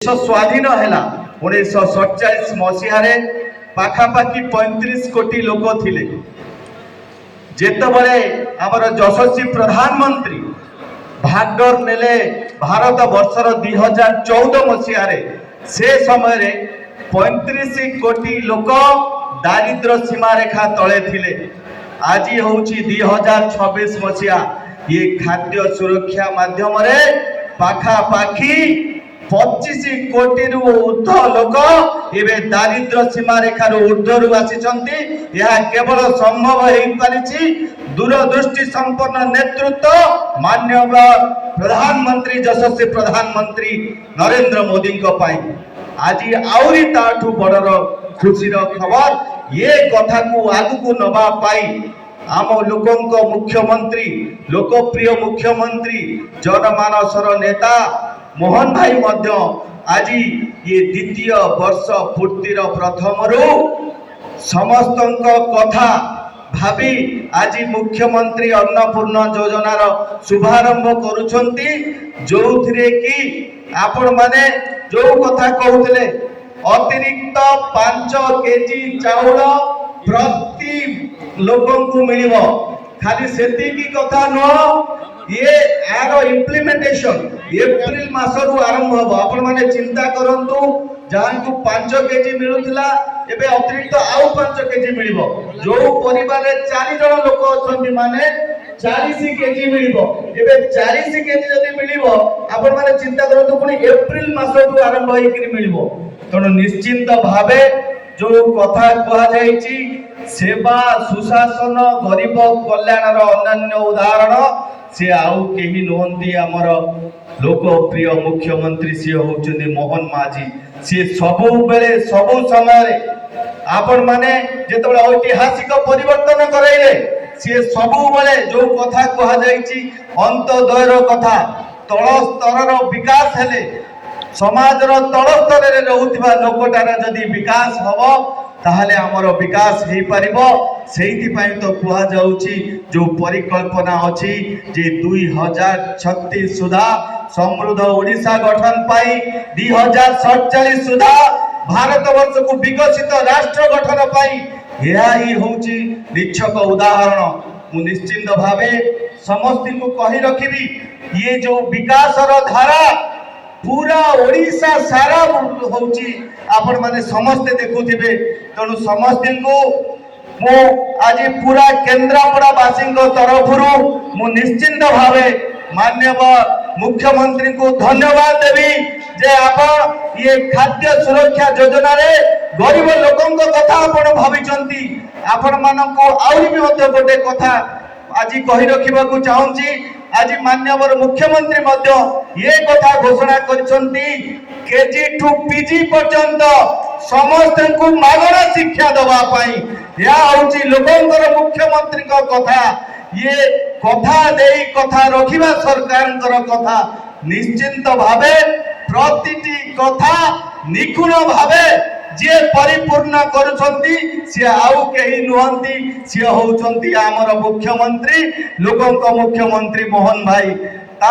स्वाधीन है 1947 मसीह पाखापाखि 35 कोटी लोक थिले। जेतबले आमर यशस्वी प्रधानमंत्री भागडर नेले भारत वर्षर 2014 मसीह से समय 35 कोटी लोक दारिद्र सीमा रेखा तले थिले। आज हूँ 2026 मसीहा ये खाद्य सुरक्षा माध्यम पाखापाखि 25 कोटी ऊर्ध लोक एवं दारिद्र सीमा रेखार ऊर्धर आसी केवल संभव हो पारी दूरदृष्टि संपन्न नेतृत्व माननीय प्रधानमंत्री यशस्वी प्रधानमंत्री नरेंद्र मोदी आज आउरी ताठू बड़र खुशी खबर ये कथा को आगू नवा पाई आम लोकों मुख्यमंत्री लोकप्रिय मुख्यमंत्री जनमानसर नेता मोहन भाई मध्य आज ये द्वितीय वर्ष पूर्तिर प्रथम समस्त कथा भावी आज मुख्यमंत्री अन्नपूर्ण योजनार शुभारंभ करुछंती जो थिरे कि आपण माने जो कथा कहूले अतिरिक्त 5 केजी चाउल प्रति लोकों को मिलिबो खाली सेतिकी कथा न ये आर इम्प्लीमेंटेशन एप्रिल मासरू आरंभ हो आपण माने चिंता करंतु जहां को 5 केजी मिलुथिला एबे अतिरिक्त आउ 5 केजी मिलिबो जो परिवार रे 4 जण लोक अछंती माने 40 केजी मिलिबो एबे 40 केजी जदी मिलिबो आपण माने चिंता करंतु पुनी एप्रिल मासरू आरंभ होई कि मिलिबो तनो निश्चिंत भावे जो कथा कहा जायछि सेवा सुशासन गरीब कल्याणर अनन्य उदाहरण से आउ कहीं नुहंती आमर लोकप्रिय मुख्यमंत्री सी होचंदी मोहन माझी सी सबु बेले सबु समय आपण माने जेतबे ऐतिहासिक परिवर्तन कराइले सी सबु बेले जो कथा कहा जायछि अंतदयर कथा तळ स्तरर विकास हेले समाजर तळ स्तରରେ रहुथिबा लोकटार जदी विकास हबो ताहले आमर विकास हो पार तो कह जाउछि जो परिकल्पना अच्छी जे 2036 सुधा समृद्ध ओडिशा गठन पाई 2047 सुधा भारत वर्ष को विकसित राष्ट्र गठन पाई यह ही होछि निच्छक उदाहरण। मु निश्चिंत भावे समस्त को कहि रखिबी ये जो विकासर धारा पूरा ओडिशा सारा होची आपण माने समस्त देखुथिबे तेणु समस्त को मु आज पूरा केंद्रापड़ा वासी तरफ मु निश्चिंत भावे माननीय मुख्यमंत्री को धन्यवाद देवी जे आप ये खाद्य सुरक्षा योजना रे गरीब लोकों कथा आपण भाविचंती आपण मानको आउरी भी मध्य गोटे कथा आज कहि रखिबा को चाहूची आज माननीय मुख्यमंत्री मध्य ये कथा घोषणा करछंती केजी टू पीजी पर्यंत समस्त को मागणा शिक्षा दवा पाई या होची लोकंकर मुख्यमंत्री को कथा ये कथा देई कथा रखिबा सरकार कथा निश्चिंत भावे प्रतिटी कथा निखुण भावे जे परिपूर्ण करुछंती से आउ केही नुहंती से होउछंती हमर मुख्यमंत्री लोकंक मुख्यमंत्री मोहन भाई।